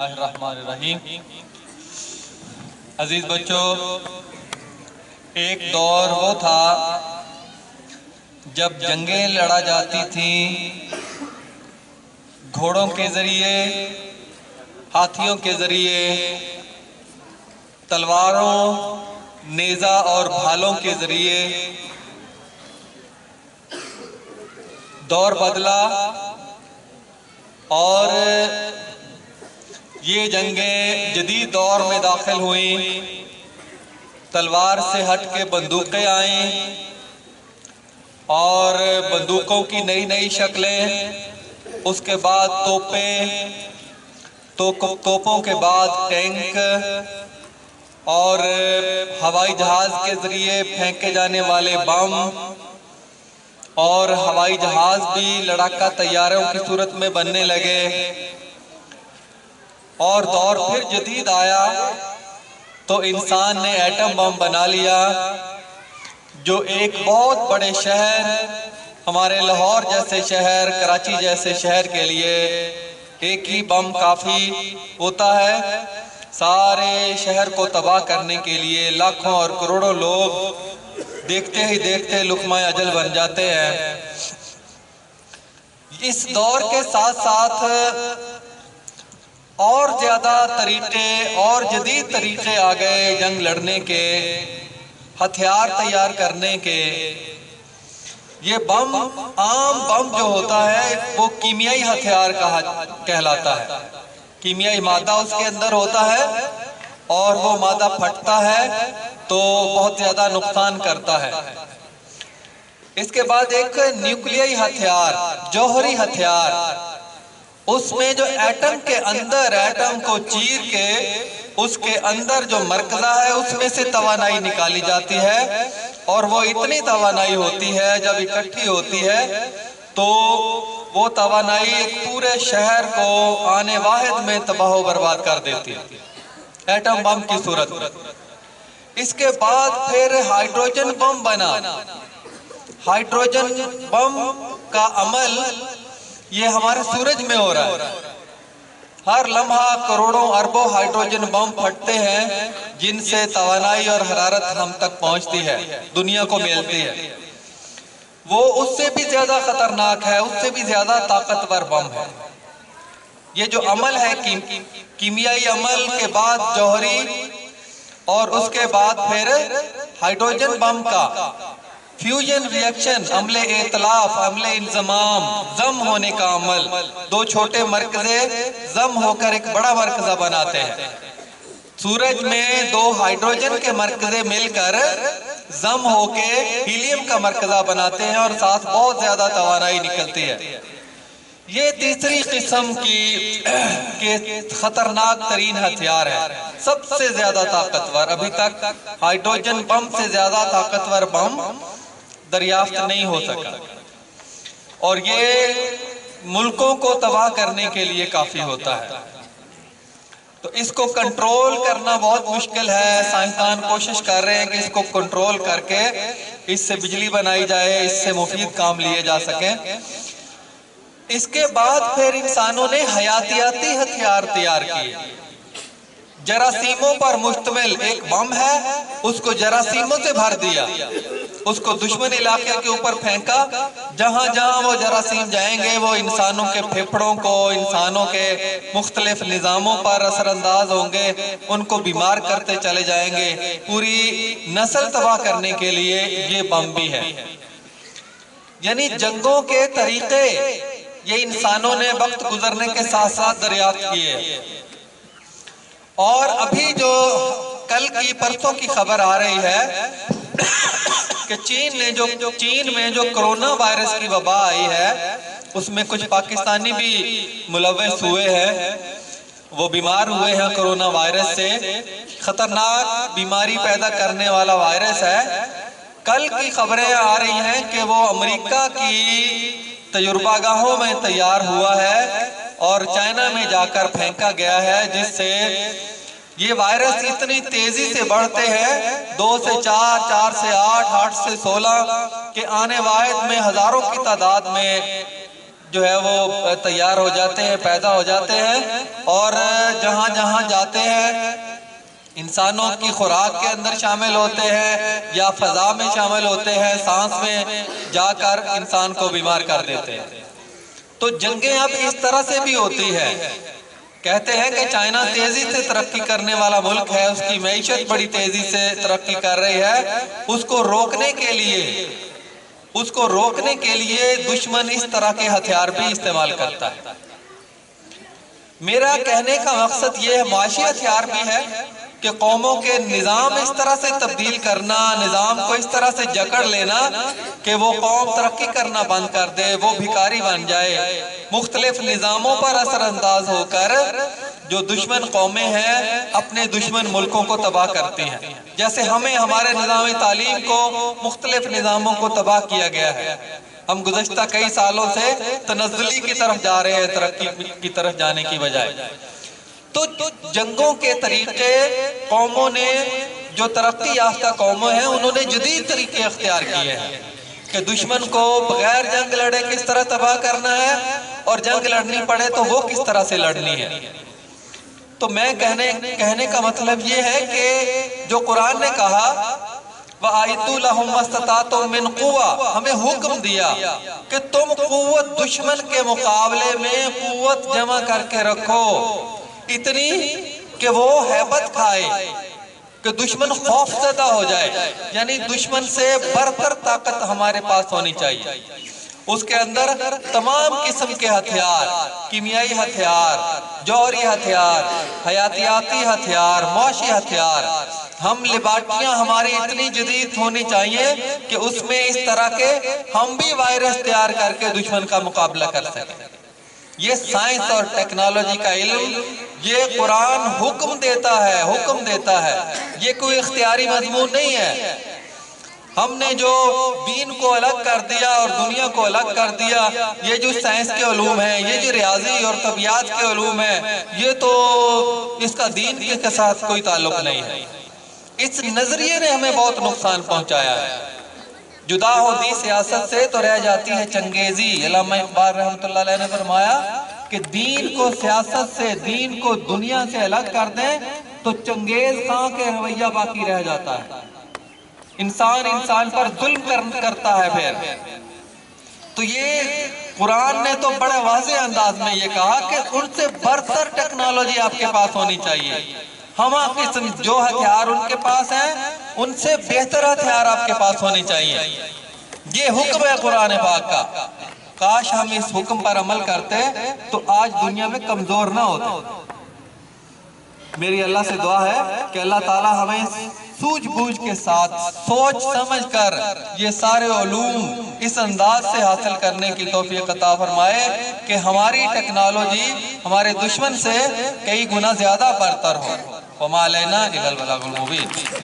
الرحمن الرحیم۔ عزیز بچوں، ایک دور وہ تھا جب جنگیں لڑا جاتی تھیں گھوڑوں کے ذریعے، ہاتھیوں کے ذریعے، تلواروں، نیزہ اور بھالوں کے ذریعے۔ دور بدلا اور یہ جنگیں جدید دور میں داخل ہوئیں، تلوار سے ہٹ کے بندوقیں آئیں اور بندوقوں کی نئی نئی شکلیں، اس کے بعد توپیں، توپوں کے بعد ٹینک اور ہوائی جہاز کے ذریعے پھینکے جانے والے بم، اور ہوائی جہاز بھی لڑاکا طیاروں کی صورت میں بننے لگے۔ اور دور پھر جدید آیا تو انسان نے ایٹم بم بنا لیا، جو ایک بہت بڑے شہر، ہمارے لاہور جیسے شہر، کراچی جیسے شہر کے لیے ایک ہی بم کافی ہوتا ہے۔ سارے شہر کو تباہ کرنے کے لیے لاکھوں اور کروڑوں لوگ دیکھتے ہی دیکھتے لقمہ اجل بن جاتے ہیں۔ اس دور کے ساتھ ساتھ اور زیادہ طریقے اور جدید طریقے آ گئے جنگ لڑنے کے، ہتھیار تیار کرنے کے۔ یہ بم، عام بم جو ہوتا ہے وہ کیمیائی ہتھیار کہلاتا ہے۔ کیمیائی مادہ اس کے اندر ہوتا ہے اور وہ مادہ پھٹتا ہے تو بہت زیادہ نقصان کرتا ہے۔ اس کے بعد ایک نیوکلیائی ہتھیار، جوہری ہتھیار، اس میں جو ایٹم کے اندر، ایٹم کو چیر کے اس کے اندر جو مرکزہ ہے اس میں سے توانائی نکالی جاتی ہے، اور وہ اتنی توانائی ہوتی ہے جب اکٹھی ہوتی ہے تو وہ توانائی ایک پورے شہر کو آنے واحد میں تباہ و برباد کر دیتی ہے، ایٹم بم کی صورت میں۔ اس کے بعد پھر ہائیڈروجن بم بنا۔ ہائیڈروجن بم کا عمل یہ ہمارے سورج میں ہو رہا ہے۔ ہر لمحہ کروڑوں اربوں ہائیڈروجن بم پھٹتے ہیں جن سے توانائی اور حرارت ہم تک پہنچتی ہے، دنیا کو ملتی ہے۔ وہ اس سے بھی زیادہ خطرناک ہے، اس سے بھی زیادہ طاقتور بم ہے۔ یہ جو عمل ہے کیمیائی عمل کے بعد جوہری، اور اس کے بعد پھر ہائیڈروجن بم کا فیوژن ریاکشن، عمل ائتلاف، عمل انضمام، ضم ہونے کا عمل۔ دو چھوٹے مرکزے ضم ہو کر ایک بڑا مرکزہ بناتے ہیں۔ سورج میں دو ہائیڈروجن کے مرکزے مل کر ضم ہو کے ہیلیم کا مرکزہ بناتے ہیں اور ساتھ بہت زیادہ توانائی نکلتی ہے۔ یہ تیسری قسم کی خطرناک ترین ہتھیار ہے، سب سے زیادہ طاقتور۔ ابھی تک ہائیڈروجن بم سے زیادہ طاقتور بم دریافت نہیں ہو سکا، اور یہ ملکوں کو تباہ کرنے کے لیے کافی ہوتا ہے۔ تو اس کو کنٹرول کرنا بہت مشکل ہے۔ سائنسدان کوشش کر رہے ہیں کہ اس کو کنٹرول کر کے اس سے بجلی بنائی جائے، اس سے مفید کام لیے جا سکیں۔ اس کے بعد پھر انسانوں نے حیاتیاتی ہتھیار تیار کیے۔ جراثیموں پر مشتمل ایک بم ہے، اس کو جراثیموں سے بھر دیا، اس کو دشمن علاقے کے اوپر پھینکا۔ جہاں جہاں وہ جراثیم جائیں گے وہ انسانوں کے پھیپھڑوں کو، انسانوں کے مختلف نظاموں پر اثر انداز ہوں گے، ان کو بیمار کرتے چلے جائیں گے۔ پوری نسل تباہ کرنے کے لیے یہ بم بھی ہے۔ یعنی جنگوں کے طریقے یہ انسانوں نے وقت گزرنے کے ساتھ ساتھ دریافت کیے۔ اور ابھی جو کل کی پرسوں کی خبر آ رہی ہے کہ چین میں جو کرونا وائرس کی وبا آئی ہے، اس میں کچھ پاکستانی بھی ملوث ہوئے ہیں، وہ بیمار ہوئے ہیں کرونا وائرس سے۔ خطرناک بیماری پیدا کرنے والا وائرس ہے۔ کل کی خبریں آ رہی ہیں کہ وہ امریکہ کی تجربہ گاہوں میں تیار ہوا ہے اور چائنا میں جا کر پھینکا گیا ہے، جس سے یہ وائرس اتنی تیزی سے بڑھتے ہیں، 2 سے 4، 4 سے 8، 8 سے 16 کے آنے واحد میں ہزاروں کی تعداد میں جو ہے وہ تیار ہو جاتے ہیں، پیدا ہو جاتے ہیں، اور جہاں جہاں جاتے ہیں انسانوں کی خوراک کے اندر شامل ہوتے ہیں یا فضا میں شامل ہوتے ہیں، سانس میں جا کر انسان کو بیمار کر دیتے ہیں۔ تو جنگیں اب اس طرح سے بھی ہوتی ہے۔ کہتے ہیں کہ چائنا تیزی سے ترقی کرنے والا ملک ہے، اس کی معیشت بڑی تیزی سے ترقی کر رہی ہے، اس کو روکنے کے لیے دشمن اس طرح کے ہتھیار بھی استعمال کرتا ہے۔ میرا کہنے کا مقصد یہ معاشی ہتھیار بھی ہے کہ قوموں کے نظام اس طرح سے تبدیل کرنا، نظام کو اس طرح سے جکڑ لینا کہ وہ قوم ترقی کرنا بند کر دے، وہ بھکاری بن جائے، مختلف نظاموں پر اثر انداز ہو کر جو دشمن قومیں ہیں اپنے دشمن ملکوں کو تباہ کرتی ہیں۔ جیسے ہمارے نظام تعلیم کو مختلف نظاموں کو تباہ کیا گیا ہے، ہم گزشتہ کئی سالوں سے تنزلی کی طرف جا رہے ہیں، ترقی کی طرف جانے کی بجائے۔ تو جنگوں کے طریقے قوموں نے، جو ترقی یافتہ قوموں ہیں انہوں نے جدید طریقے اختیار کیے ہیں کہ دشمن کو بغیر جنگ لڑے کس طرح تباہ کرنا ہے، اور جنگ لڑنی پڑے تو وہ کس طرح سے لڑنی ہے۔ تو میں کہنے کا مطلب یہ ہے کہ جو قرآن نے کہا وَآئِتُوا لَهُمْ مَسْتَطَعْتُم مِّن قُوَّةٍ، ہمیں حکم دیا کہ تم قوت دشمن کے مقابلے میں قوت جمع کر کے رکھو، اتنی کہ وہ ہیبت کھائے، کہ دشمن خوف زدہ ہو جائے، یعنی دشمن سے برتر طاقت ہمارے پاس ہونی چاہیے۔ اس کے اندر تمام قسم کے ہتھیار، کیمیائی ہتھیار، جوہری ہتھیار، حیاتیاتی ہتھیار، معاشی ہتھیار، ہم لیبارٹریاں ہماری اتنی جدید ہونی چاہیے کہ اس میں اس طرح کے ہم بھی وائرس تیار کر کے دشمن کا مقابلہ کر سکیں۔ یہ سائنس اور ٹیکنالوجی کا علم، یہ قرآن حکم دیتا ہے، یہ کوئی اختیاری مضمون نہیں ہے۔ ہم نے جو دین کو الگ کر دیا اور دنیا کو الگ کر دیا، یہ جو سائنس کے علوم ہیں، یہ جو ریاضی اور طبیعیات کے علوم ہیں، یہ تو اس کا دین کے ساتھ کوئی تعلق نہیں ہے۔ اس نظریے نے ہمیں بہت نقصان پہنچایا ہے۔ جدا ہوتی سیاست سے تو رہ جاتی ہے چنگیزی۔ علامہ اقبال رحمۃ اللہ علیہ نے فرمایا کہ دین کو سیاست سے، دین کو دنیا سے الگ کر دیں تو چنگیز خان کے رویہ باقی رہ جاتا ہے، انسان پر ظلم کرتا ہے پھر۔ تو یہ قرآن نے تو بڑے واضح انداز میں یہ کہا کہ ان سے برتر ٹیکنالوجی آپ کے پاس ہونی چاہیے، ہمہ قسم جو ہتھیار ان کے پاس ہیں ان سے بہتر ہتھیار آپ کے پاس ہونے چاہیے۔ یہ حکم ہے قرآن پاک کا۔ کاش ہم اس حکم پر عمل کرتے تو آج دنیا میں کمزور نہ ہوتے۔ میری اللہ سے دعا ہے کہ اللہ تعالی ہمیں سوجھ بوجھ کے ساتھ، سوچ سمجھ کر یہ سارے علوم اس انداز سے حاصل کرنے کی توفیق عطا فرمائے کہ ہماری ٹیکنالوجی ہمارے دشمن سے کئی گنا زیادہ برتر ہو۔ وَمَا عَلَيْنَا إِلَّا الْبَلَاغُ الْمُبِينُ۔